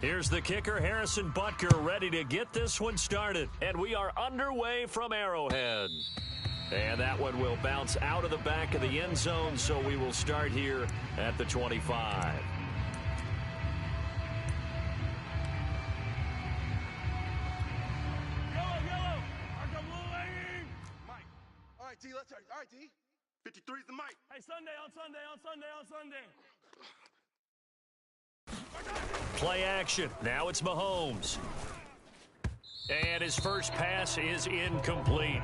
Here's the kicker, Harrison Butker, ready to get this one started. And we are underway from Arrowhead. And that one will bounce out of the back of the end zone, so we will start here at the 25. D, let's start. All right, D. 53 is the mic. Hey, Sunday. Play action. Now it's Mahomes. And his first pass is incomplete.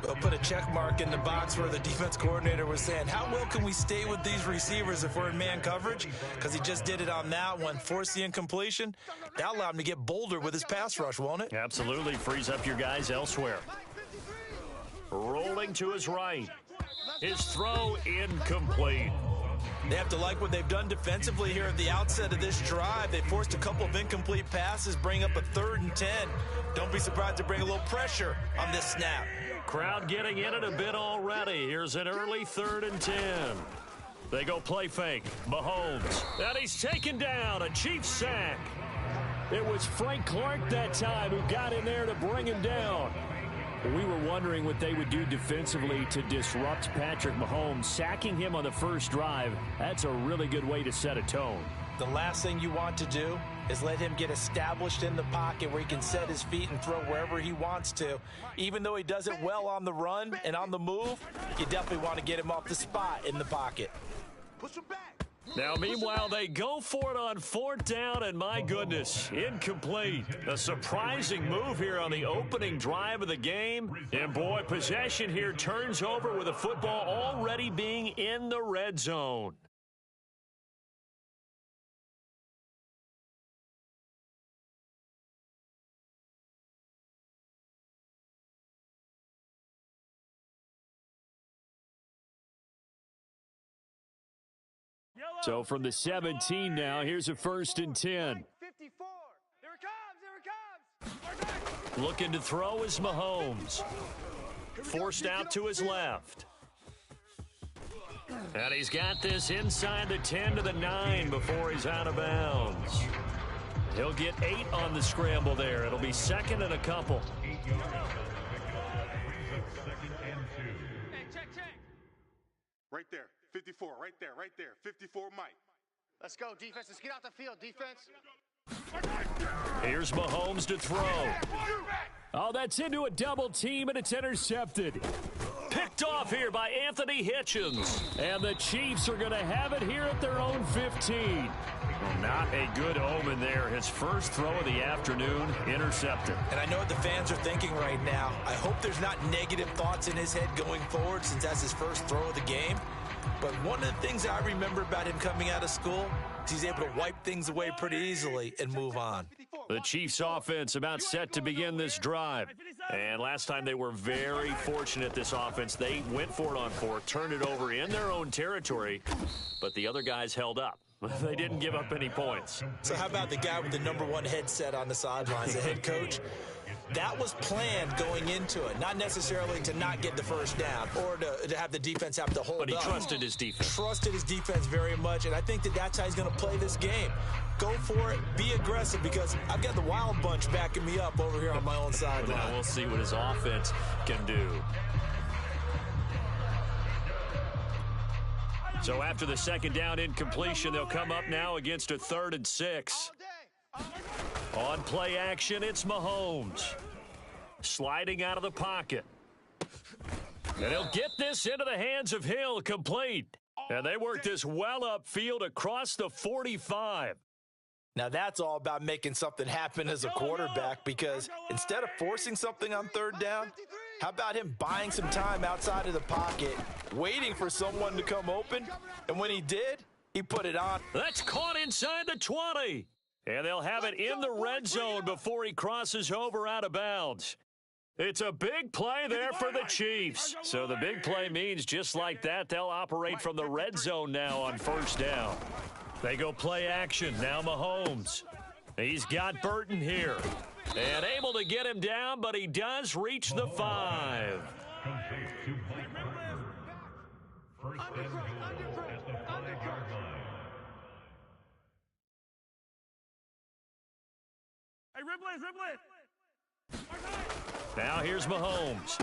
They'll put a check mark in the box where the defense coordinator was saying, how well can we stay with these receivers if we're in man coverage? Because he just did it on that one, forced the incompletion. That allowed him to get bolder with his pass rush, won't it? Absolutely. Frees up your guys elsewhere. Rolling to his right. His throw incomplete. They have to like what they've done defensively here at the outset of this drive. They forced a couple of incomplete passes, bring up a 3rd and 10. Don't be surprised to bring a little pressure on this snap. Crowd getting in it a bit already. Here's an early 3rd and 10. They go play fake. Mahomes. And he's taken down. A Chiefs sack. It was Frank Clark that time who got in there to bring him down. We were wondering what they would do defensively to disrupt Patrick Mahomes. Sacking him on the first drive, that's a really good way to set a tone. The last thing you want to do is let him get established in the pocket where he can set his feet and throw wherever he wants to. Even though he does it well on the run and on the move, you definitely want to get him off the spot in the pocket. Push him back. Now, meanwhile, they go for it on 4th down, and my goodness, incomplete. A surprising move here on the opening drive of the game. And, boy, possession here turns over with the football already being in the red zone. So from the 17 now, here's a 1st and 10. 54. Here it comes. Looking to throw is Mahomes. Forced out to his left. And he's got this inside the 10 to the 9 before he's out of bounds. He'll get 8 on the scramble there. It'll be 2nd and a couple. Hey, check. Right there. 54, right there. 54, Mike. Let's go, defense. Let's get out the field, defense. Here's Mahomes to throw. Oh, that's into a double team, and it's intercepted. Picked off here by Anthony Hitchens. And the Chiefs are going to have it here at their own 15. Not a good omen there. His first throw of the afternoon, intercepted. And I know what the fans are thinking right now. I hope there's not negative thoughts in his head going forward since that's his first throw of the game. But one of the things I remember about him coming out of school is he's able to wipe things away pretty easily and move on. The Chiefs offense about set to begin this drive. And last time they were very fortunate, this offense. They went for it on 4th, turned it over in their own territory, but the other guys held up. They didn't give up any points. So how about the guy with the #1 headset on the sidelines, the head coach? That was planned going into it, not necessarily to not get the first down or to have the defense have to hold up. But he trusted his defense. Trusted his defense very much, and I think that's how he's going to play this game. Go for it, be aggressive, because I've got the wild bunch backing me up over here on my own sideline. Now we'll see what his offense can do. So after the 2nd down incompletion, they'll come up now against a 3rd and 6. On play action, it's Mahomes. Sliding out of the pocket. And he'll get this into the hands of Hill, complete. And they work this well upfield across the 45. Now that's all about making something happen as a quarterback, because instead of forcing something on 3rd down, how about him buying some time outside of the pocket, waiting for someone to come open, and when he did, he put it on. That's caught inside the 20. And they'll have it in the red zone before he crosses over out of bounds. It's a big play there for the Chiefs. So the big play means just like that, they'll operate from the red zone now on 1st down. They go play action. Now Mahomes. He's got Burton here. And able to get him down, but he does reach the 5. Now here's Mahomes.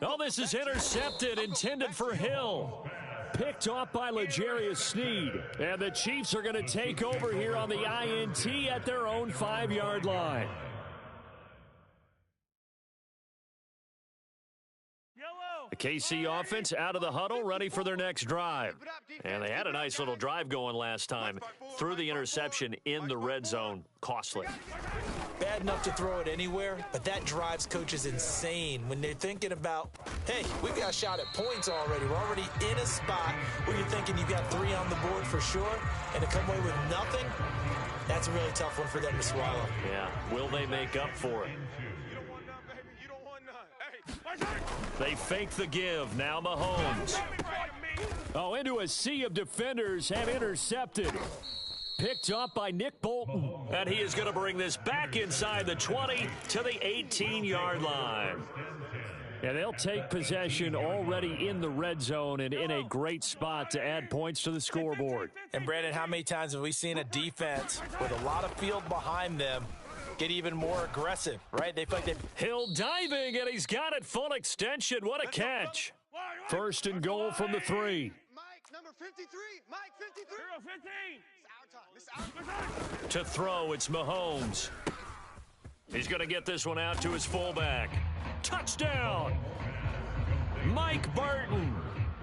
Oh, this is intercepted, intended for Hill. Picked off by L'Jarius Sneed. And the Chiefs are going to take over here on the INT at their own 5-yard line. The KC offense out of the huddle, ready for their next drive. And they had a nice little drive going last time. Threw the interception in the red zone. Costly. Bad enough to throw it anywhere, but that drives coaches insane when they're thinking about, hey, we've got a shot at points already. We're already in a spot where you're thinking you've got 3 on the board for sure, and to come away with nothing, that's a really tough one for them to swallow. Yeah, will they make up for it? They fake the give. Now Mahomes. Oh, into a sea of defenders, have intercepted. Picked up by Nick Bolton. And he is going to bring this back inside the 20 to the 18-yard line. And they'll take possession already in the red zone and in a great spot to add points to the scoreboard. And, Brandon, how many times have we seen a defense with a lot of field behind them get even more aggressive, right? They feel like Hill diving, and he's got it full extension. What a catch. First and goal from the 3. Mike, number 53. Mike, 53. 15. It's our time. To throw, it's Mahomes. He's going to get this one out to his fullback. Touchdown! Mike Burton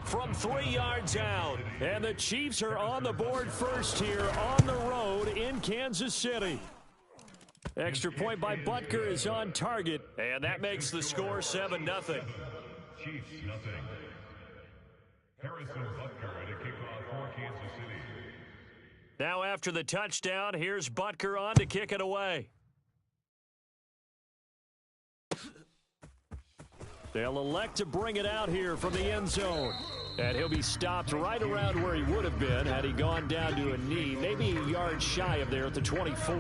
from 3 yards out. And the Chiefs are on the board first here on the road in Kansas City. Extra point by Butker is on target, and that makes the score 7-0. Chiefs nothing. Harrison Butker at a kickoff for Kansas City. Now after the touchdown, here's Butker on to kick it away. They'll elect to bring it out here from the end zone. And he'll be stopped right around where he would have been had he gone down to a knee, maybe a yard shy of there at the 24.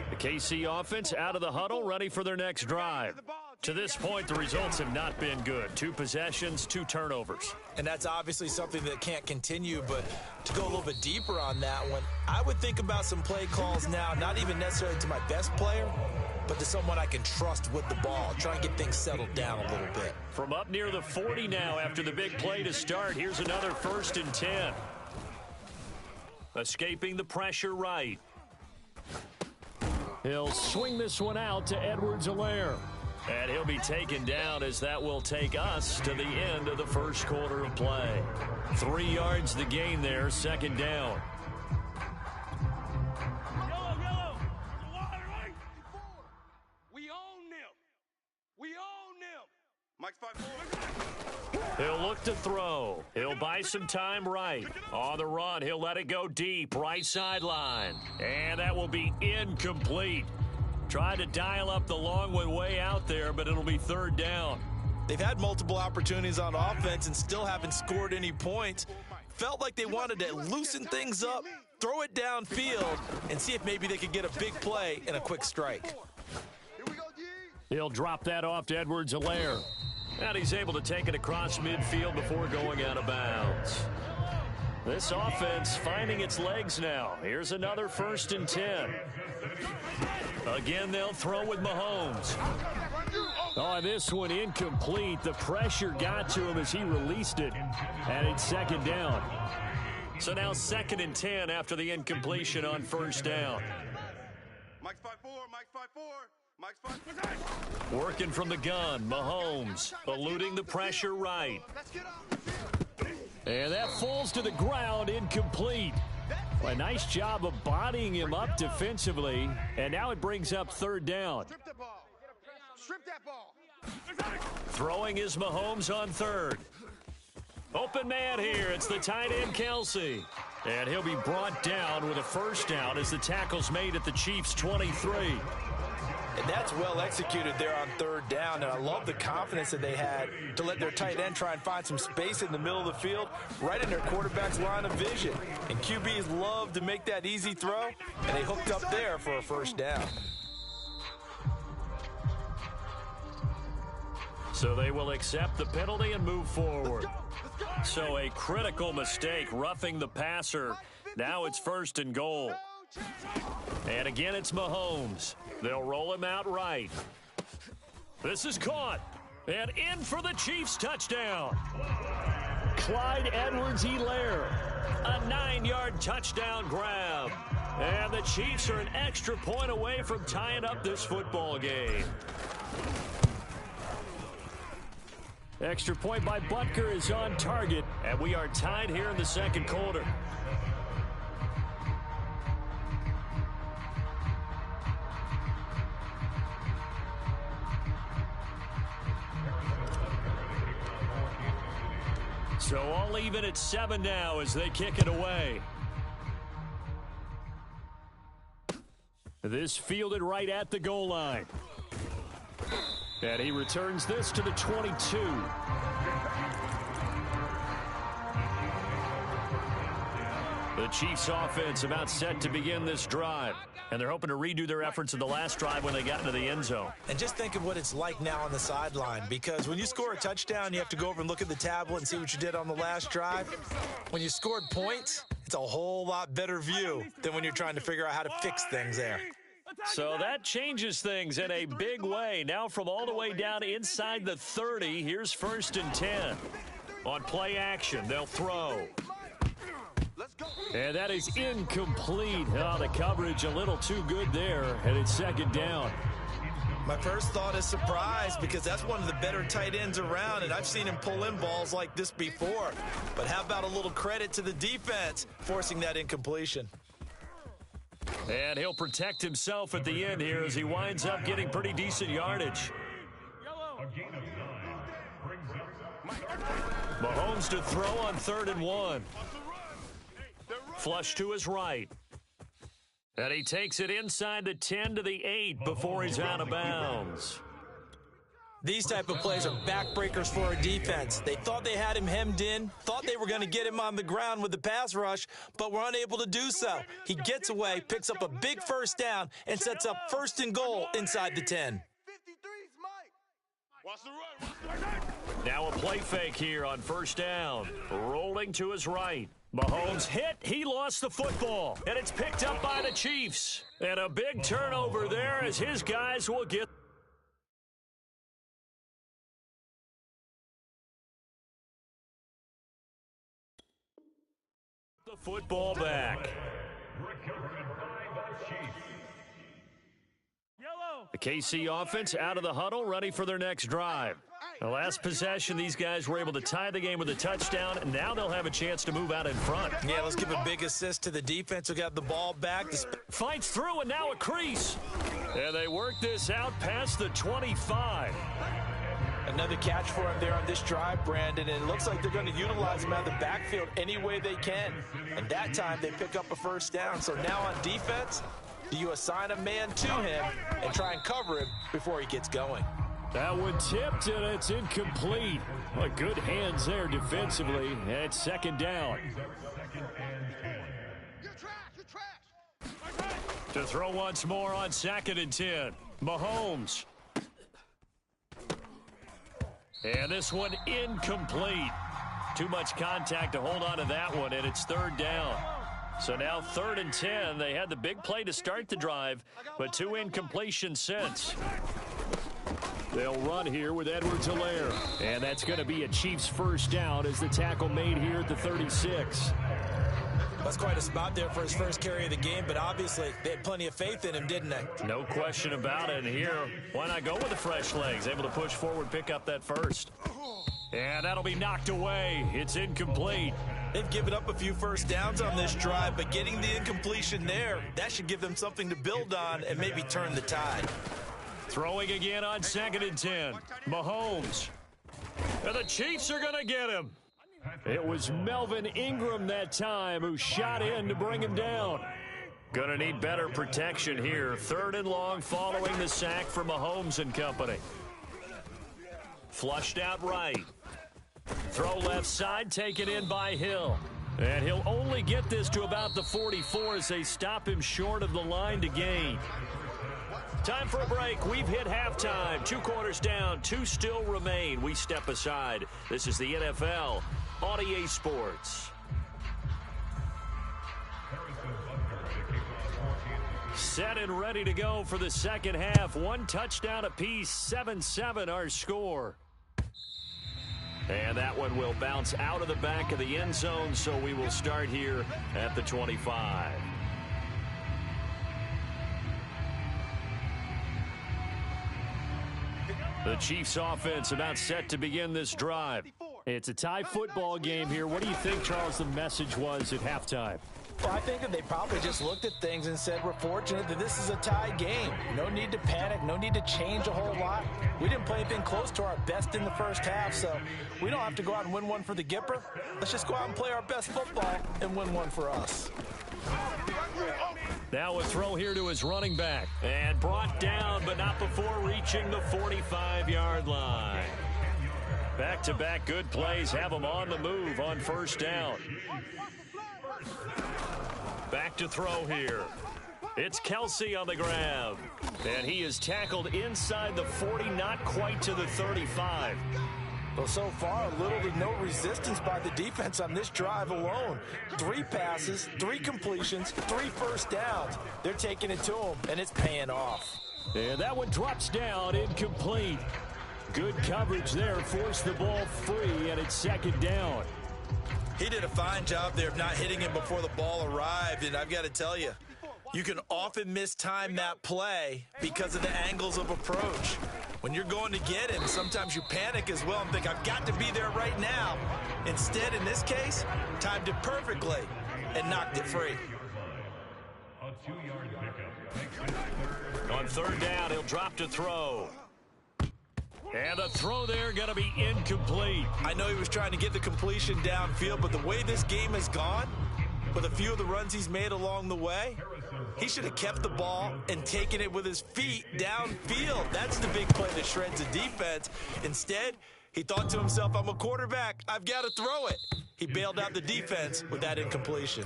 The KC offense out of the huddle, ready for their next drive. To this point, the results have not been good. 2 possessions, 2 turnovers. And that's obviously something that can't continue, but to go a little bit deeper on that one, I would think about some play calls now, not even necessarily to my best player, but to someone I can trust with the ball. Try and get things settled down a little bit. From up near the 40 now after the big play to start, here's another 1st and 10. Escaping the pressure right. He'll swing this one out to Edwards-Helaire. And he'll be taken down as that will take us to the end of the first quarter of play. 3 yards the gain there, 2nd down. Yellow. We own them. We own them. Mike's 5-4. He'll look to throw. He'll buy some time right. On the run, he'll let it go deep, right sideline. And that will be incomplete. Tried to dial up the long one way out there, but it'll be 3rd down. They've had multiple opportunities on offense and still haven't scored any points. Felt like they wanted to loosen things up, throw it downfield, and see if maybe they could get a big play and a quick strike. He'll drop that off to Edwards-Helaire. And he's able to take it across midfield before going out of bounds. This offense finding its legs now. Here's another 1st and 10. Again, they'll throw with Mahomes. Oh, this one incomplete. The pressure got to him as he released it. And it's 2nd down. So now 2nd and 10 after the incompletion on 1st down. Mike's 5-4. Mike's 5-4. Mike's 5-4. Working from the gun, Mahomes eluding the pressure right. And that falls to the ground, incomplete. A nice job of bodying him up defensively, and now it brings up 3rd down. Strip the ball. Strip that ball. Throwing is Mahomes on 3rd. Open man here, it's the tight end Kelsey. And he'll be brought down with a 1st down as the tackle's made at the Chiefs' 23. And that's well executed there on 3rd down, and I love the confidence that they had to let their tight end try and find some space in the middle of the field, right in their quarterback's line of vision. And QBs love to make that easy throw, and they hooked up there for a 1st down. So they will accept the penalty and move forward. So a critical mistake, roughing the passer. Now it's 1st and goal. And again, it's Mahomes. They'll roll him out right. This is caught. And in for the Chiefs touchdown. Clyde Edwards-Helaire. A 9-yard touchdown grab. And the Chiefs are an extra point away from tying up this football game. Extra point by Butker is on target, and we are tied here in the second quarter. So all even at 7 now as they kick it away. This fielded right at the goal line. And he returns this to the 22. The Chiefs offense about set to begin this drive. And they're hoping to redo their efforts in the last drive when they got into the end zone. And just think of what it's like now on the sideline, because when you score a touchdown, you have to go over and look at the tablet and see what you did on the last drive. When you scored points, it's a whole lot better view than when you're trying to figure out how to fix things there. So that changes things in a big way. Now from all the way down inside the 30, here's 1st and 10. On play action, they'll throw. And that is incomplete. Oh, the coverage a little too good there, and it's 2nd down. My first thought is surprise, because that's one of the better tight ends around, and I've seen him pull in balls like this before. But how about a little credit to the defense forcing that incompletion? And he'll protect himself at the end here as he winds up getting pretty decent yardage. Mahomes to throw on 3rd and 1. Flush to his right. And he takes it inside the 10 to the 8 before he's out of bounds. These type of plays are backbreakers for a defense. They thought they had him hemmed in, thought they were going to get him on the ground with the pass rush, but were unable to do so. He gets away, picks up a big 1st down, and sets up 1st and goal inside the 10. Now a play fake here on 1st down. Rolling to his right. Mahomes hit. He lost the football. And it's picked up by the Chiefs. And a big turnover there as his guys will get the football back. The KC offense out of the huddle, ready for their next drive. The last possession, these guys were able to tie the game with a touchdown, and now they'll have a chance to move out in front. Yeah, let's give a big assist to the defense who got the ball back. Fights through, and now a crease. And they work this out past the 25. Another catch for him there on this drive, Brandon, and it looks like they're going to utilize him out of the backfield any way they can. And that time, they pick up a 1st down. So now on defense, do you assign a man to him and try and cover him before he gets going? That one tipped, and it's incomplete. Well, good hands there defensively, and it's 2nd down. To throw once more on 2nd and 10. Mahomes. And this one incomplete. Too much contact to hold on to that one, and it's 3rd down. So now 3rd and 10. They had the big play to start the drive, but 2 incompletions since. They'll run here with Edwards-Helaire. And that's going to be a Chiefs 1st down as the tackle made here at the 36. That's quite a spot there for his first carry of the game, but obviously they had plenty of faith in him, didn't they? No question about it. And here, why not go with the fresh legs? Able to push forward, pick up that 1st. And that'll be knocked away. It's incomplete. They've given up a few 1st downs on this drive, but getting the incompletion there, that should give them something to build on and maybe turn the tide. Throwing again on 2nd and 10. Mahomes. And the Chiefs are going to get him. It was Melvin Ingram that time who shot in to bring him down. Going to need better protection here. 3rd and long following the sack for Mahomes and company. Flushed out right. Throw left side, taken in by Hill. And he'll only get this to about the 44 as they stop him short of the line to gain. Time for a break. We've hit halftime. 2 quarters down. 2 still remain. We step aside. This is the NFL on EA Sports. Set and ready to go for the second half. One touchdown apiece, 7-7 our score. And that one will bounce out of the back of the end zone, so we will start here at the 25. The Chiefs offense about set to begin this drive. It's a tie football game here. What do you think, Charles, the message was at halftime? Well, I think that they probably just looked at things and said, we're fortunate that this is a tie game. No need to panic. No need to change a whole lot. We didn't play anything close to our best in the first half, so we don't have to go out and win one for the Gipper. Let's just go out and play our best football and win one for us. Now a throw here to his running back. And brought down, but not before reaching the 45-yard line. Back-to-back good plays have him on the move on first down. Back to throw here. It's Kelsey on the grab. And he is tackled inside the 40, not quite to the 35. Well, so far, little to no resistance by the defense on this drive alone. 3 passes, 3 completions, 3 first downs. They're taking it to him, and it's paying off. And that one drops down, incomplete. Good coverage there, forced the ball free, and it's second down. He did a fine job there of not hitting him before the ball arrived, and I've got to tell you, you can often mistime that play because of the angles of approach. When you're going to get him, sometimes you panic as well and think, I've got to be there right now. Instead, in this case, timed it perfectly and knocked it free. A 2-yard pickup. On third down, he'll drop to throw. And the throw there going to be incomplete. I know he was trying to get the completion downfield, but the way this game has gone, with a few of the runs he's made along the way, he should have kept the ball and taken it with his feet downfield. That's the big play that shreds the defense. Instead, he thought to himself, I'm a quarterback. I've got to throw it. He bailed out the defense with that incompletion.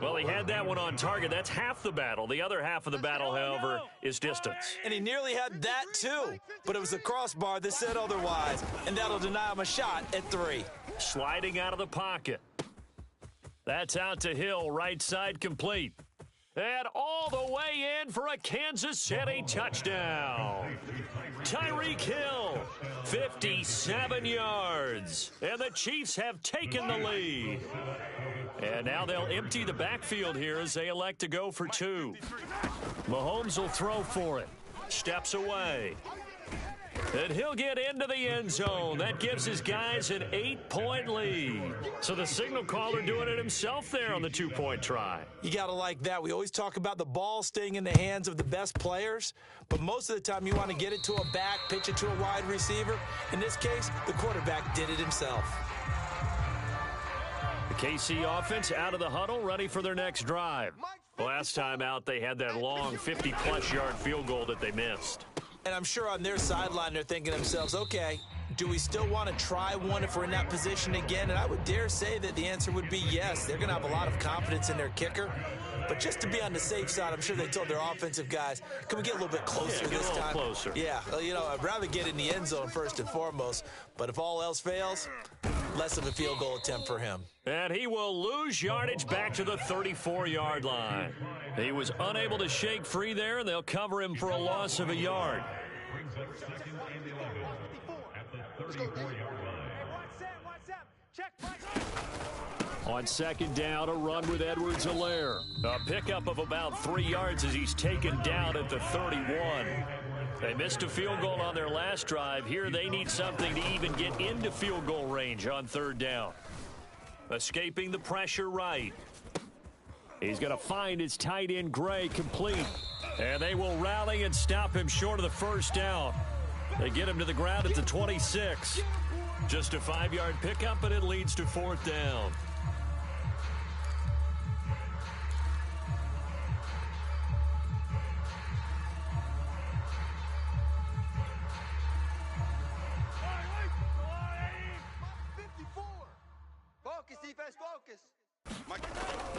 Well, he had that one on target. That's half the battle. The other half of the battle, however, is distance. And he nearly had that, too. But it was the crossbar that said otherwise, and that'll deny him a shot at 3. Sliding out of the pocket. That's out to Hill, right side complete. And all the way in for a Kansas City touchdown. Tyreek Hill, 57 yards. And the Chiefs have taken the lead. And now they'll empty the backfield here as they elect to go for 2. Mahomes will throw for it. Steps away. And he'll get into the end zone. That gives his guys an 8-point lead. So the signal caller doing it himself there on the 2-point try. You got to like that. We always talk about the ball staying in the hands of the best players, but most of the time you want to get it to a back, pitch it to a wide receiver. In this case, the quarterback did it himself. The KC offense out of the huddle, ready for their next drive. Last time out, they had that long 50-plus yard field goal that they missed. And I'm sure on their sideline they're thinking to themselves, okay, do we still want to try one if we're in that position again? And I would dare say that the answer would be yes. They're going to have a lot of confidence in their kicker. But just to be on the safe side, I'm sure they told their offensive guys, can we get a little bit closer this time? Closer. Yeah, well, you know, I'd rather get in the end zone first and foremost. But if all else fails, less of a field goal attempt for him. And he will lose yardage back to the 34-yard line. He was unable to shake free there, and they'll cover him for a loss of a yard. Brings up 2nd and 11 at the 34-yard line. On second down, a run with Edwards-Helaire. A pickup of about 3 yards as he's taken down at the 31. They missed a field goal on their last drive. Here they need something to even get into field goal range on third down. Escaping the pressure right. He's going to find his tight end, Gray, complete. And they will rally and stop him short of the first down. They get him to the ground at the 26. Just a 5-yard pickup, and it leads to fourth down. Focus, defense, focus.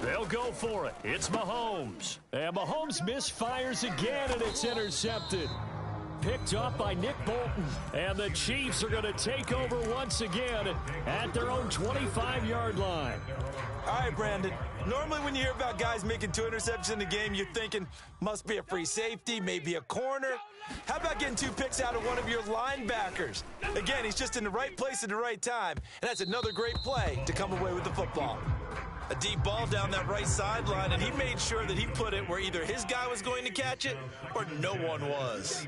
They'll go for it. It's Mahomes. And Mahomes misfires again, and it's intercepted. Picked up by Nick Bolton. And the Chiefs are going to take over once again at their own 25-yard line. All right, Brandon, Normally when you hear about guys making 2 interceptions in the game, you're thinking, must be a free safety, maybe a corner. How about getting 2 picks out of one of your linebackers? Again, he's just in the right place at the right time, and that's another great play to come away with the football. A deep ball down that right sideline, and he made sure that he put it where either his guy was going to catch it or no one was.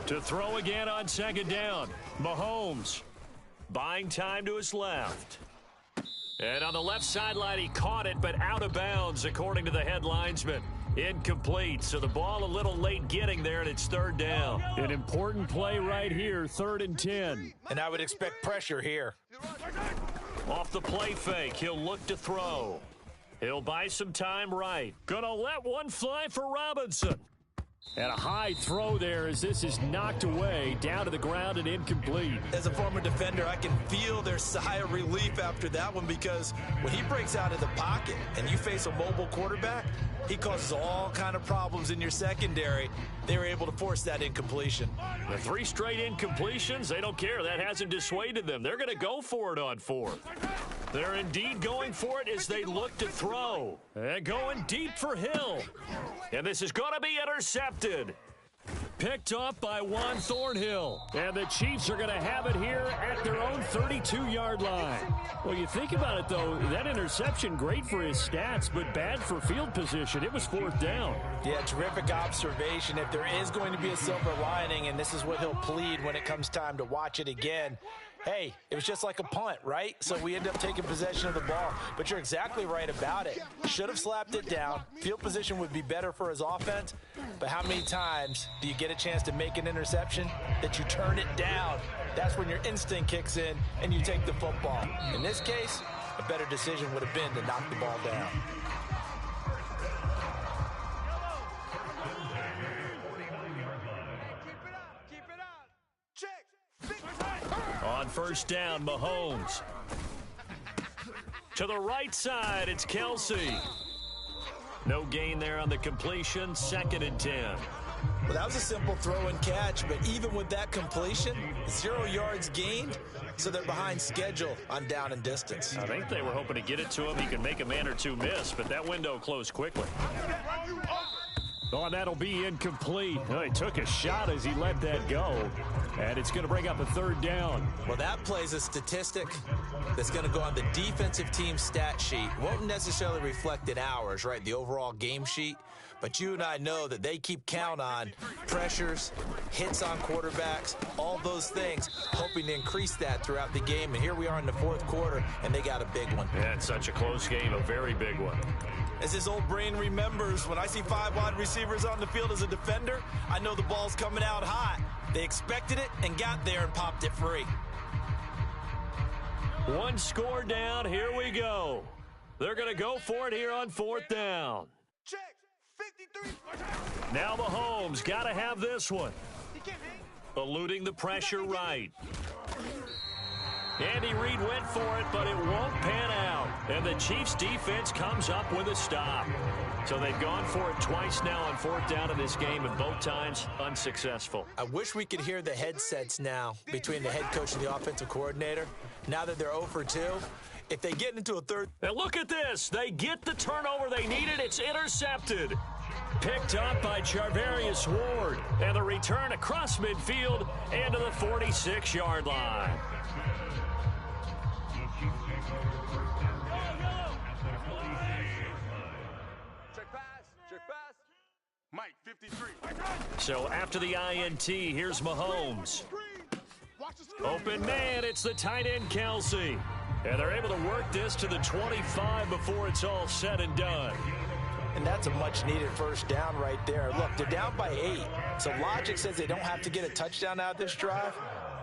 To throw again on second down, Mahomes buying time to his left. And on the left sideline, he caught it, but out of bounds, according to the head linesman. Incomplete, so the ball a little late getting there, and it's third down. An important play right here, 3rd and 10. And I would expect pressure here. Off the play fake, he'll look to throw. He'll buy some time right. Gonna let one fly for Robinson. And a high throw there as this is knocked away, down to the ground and incomplete. As a former defender, I can feel their sigh of relief after that one, because when he breaks out of the pocket and you face a mobile quarterback, he causes all kind of problems in your secondary. They were able to force that incompletion. The 3 straight incompletions, they don't care. That hasn't dissuaded them. They're going to go for it on 4th. They're indeed going for it as they look to throw. And going deep for Hill. And this is going to be intercepted. Picked up by Juan Thornhill. And the Chiefs are going to have it here at their own 32-yard line. Well, you think about it, though, that interception, great for his stats, but bad for field position. It was 4th down. Yeah, terrific observation. If there is going to be a silver lining, and this is what he'll plead when it comes time to watch it again, hey, it was just like a punt, right? So we end up taking possession of the ball. But you're exactly right about it. Should have slapped it down. Field position would be better for his offense. But how many times do you get a chance to make an interception that you turn it down? That's when your instinct kicks in and you take the football. In this case, a better decision would have been to knock the ball down. On first down, Mahomes. To the right side, it's Kelsey. No gain there on the completion, 2nd and 10. Well, that was a simple throw and catch, but even with that completion, 0 yards gained, so they're behind schedule on down and distance. I think they were hoping to get it to him. He could make a man or 2 miss, but that window closed quickly. Oh, that'll be incomplete. Oh, he took a shot as he let that go. And it's going to bring up a 3rd down. Well, that plays a statistic that's going to go on the defensive team stat sheet. Won't necessarily reflect in ours, right, the overall game sheet. But you and I know that they keep count on pressures, hits on quarterbacks, all those things, hoping to increase that throughout the game. And here we are in the 4th quarter, and they got a big one. Yeah, it's such a close game, a very big one. As his old brain remembers, when I see 5 wide receivers on the field as a defender, I know the ball's coming out hot. They expected it and got there and popped it free. 1 score down, here we go. They're going to go for it here on 4th down. Check. 53. Now Mahomes got to have this one. Eluding the pressure right. Andy Reid went for it, but it won't pan out. And the Chiefs defense comes up with a stop. So they've gone for it twice now on 4th down in this game, and both times unsuccessful. I wish we could hear the headsets now between the head coach and the offensive coordinator. Now that they're 0 for 2, if they get into a 3rd. And look at this. They get the turnover they needed. It's intercepted. Picked up by Charvarius Ward. And the return across midfield and to the 46-yard line. Mike, 53. So after the INT, here's Mahomes. Open man, it's the tight end Kelsey. And they're able to work this to the 25 before it's all said and done. And that's a much-needed 1st down right there. Look, they're down by 8. So logic says they don't have to get a touchdown out of this drive.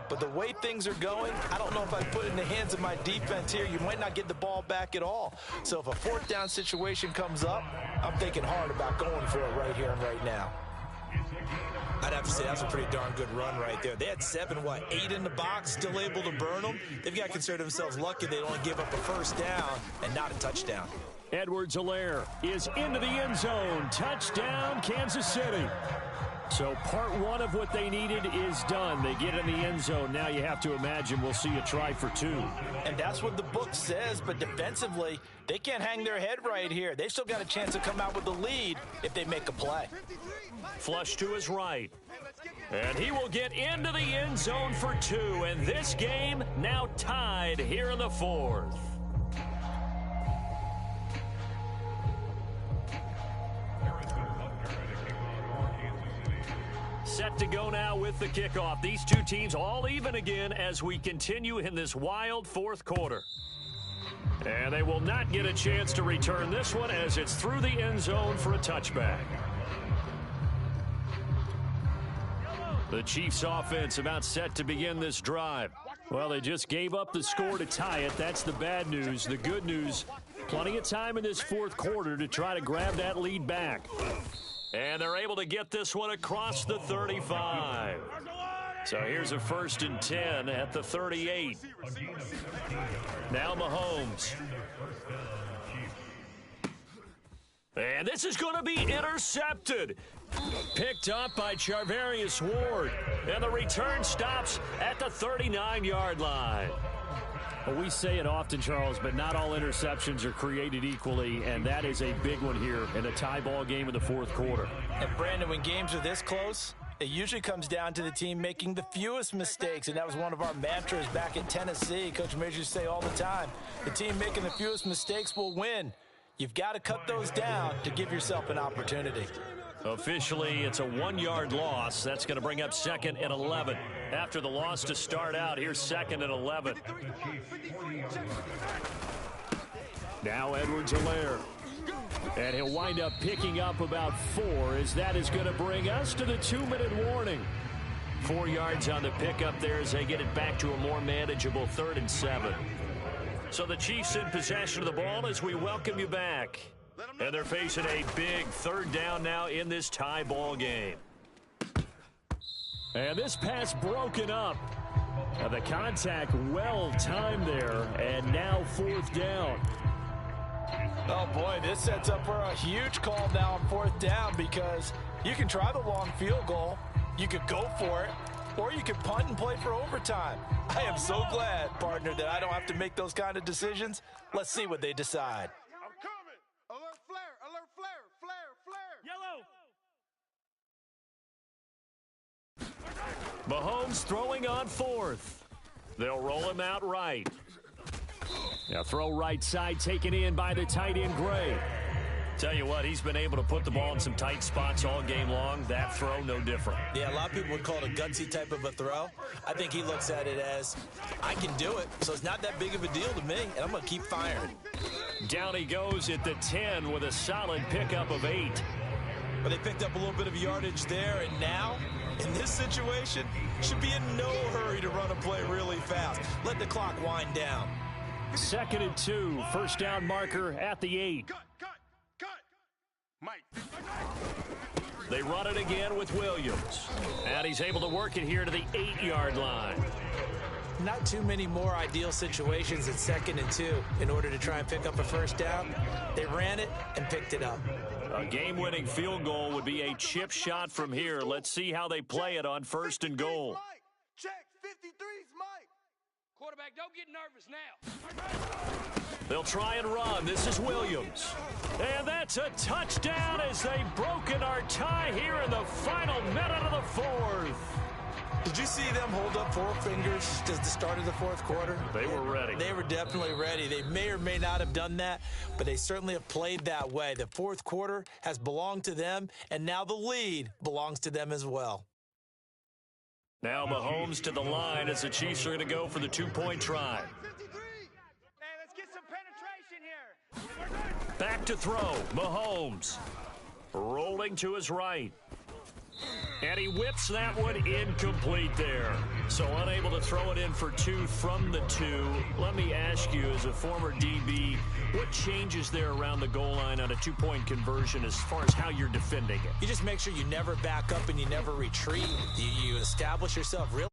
But the way things are going, I don't know if I put it in the hands of my defense here. You might not get the ball back at all. So if a 4th down situation comes up, I'm thinking hard about going for it right here and right now. I'd have to say that's a pretty darn good run right there. They had 8 in the box, still able to burn them. They've got to consider themselves lucky they only give up a 1st down and not a touchdown. Edwards-Helaire is into the end zone. Touchdown, Kansas City. So part one of what they needed is done. They get in the end zone. Now you have to imagine we'll see a try for two. And that's what the book says, but defensively, they can't hang their head right here. They've still got a chance to come out with the lead if they make a play. Flush to his right. And he will get into the end zone for two. And this game now tied here in the fourth. Set to go now with the kickoff. These two teams all even again as we continue in this wild fourth quarter. And they will not get a chance to return this one as it's through the end zone for a touchback. The Chiefs offense about set to begin this drive. Well, they just gave up the score to tie it. That's the bad news. The good news, plenty of time in this fourth quarter to try to grab that lead back. And they're able to get this one across the 35. So here's a 1st and 10 at the 38. Now Mahomes. And this is going to be intercepted. Picked up by Charvarius Ward. And the return stops at the 39-yard line. Well, we say it often, Charles, but not all interceptions are created equally, and that is a big one here in a tie ball game in the fourth quarter. And, Brandon, when games are this close, it usually comes down to the team making the fewest mistakes, and that was one of our mantras back at Tennessee. Coach Major used to say all the time, the team making the fewest mistakes will win. You've got to cut those down to give yourself an opportunity. Officially, it's a 1-yard loss. That's going to bring up 2nd and 11. After the loss to start out, here's 2nd and 11. Now Edwards-Helaire. And he'll wind up picking up about 4 as that is going to bring us to the 2-minute warning. 4 yards on the pickup there as they get it back to a more manageable 3rd and 7. So the Chiefs in possession of the ball as we welcome you back. And they're facing a big 3rd down now in this tie ball game. And this pass broken up. The contact well timed there, and now 4th down. Oh, boy, this sets up for a huge call now on 4th down because you can try the long field goal, you could go for it, or you could punt and play for overtime. I am so glad, partner, that I don't have to make those kind of decisions. Let's see what they decide. I'm coming. Alert flare, alert flare, flare, flare. Yellow. Mahomes throwing on 4th. They'll roll him out right. Now throw right side taken in by the tight end Gray. Tell you what, he's been able to put the ball in some tight spots all game long. That throw, no different. Yeah, a lot of people would call it a gutsy type of a throw. I think he looks at it as, I can do it, so it's not that big of a deal to me, and I'm going to keep firing. Down he goes at the 10 with a solid pickup of 8. But they picked up a little bit of yardage there, and now, in this situation, should be in no hurry to run a play really fast. Let the clock wind down. 2nd and 2, 1st down marker at the 8. Cut. Mike. They run it again with Williams. And he's able to work it here to the 8-yard line. Not too many more ideal situations at 2nd and 2 in order to try and pick up a 1st down. They ran it and picked it up. A game-winning field goal would be a chip shot from here. Let's see how they play it on 1st and goal. Check, 53's Mike. Quarterback, don't get nervous now. They'll try and run. This is Williams. And that's a touchdown as they've broken our tie here in the final minute of the 4th. Did you see them hold up 4 fingers at the start of the 4th quarter? They were ready. They were definitely ready. They may or may not have done that, but they certainly have played that way. The 4th quarter has belonged to them, and now the lead belongs to them as well. Now Mahomes to the line as the Chiefs are going to go for the 2-point try. Hey, let's get some penetration here. Back to throw. Mahomes rolling to his right. And he whips that one incomplete there. So unable to throw it in for 2 from the 2. Let me ask you, as a former DB, what changes there around the goal line on a 2-point conversion as far as how you're defending it? You just make sure you never back up and you never retreat. You establish yourself real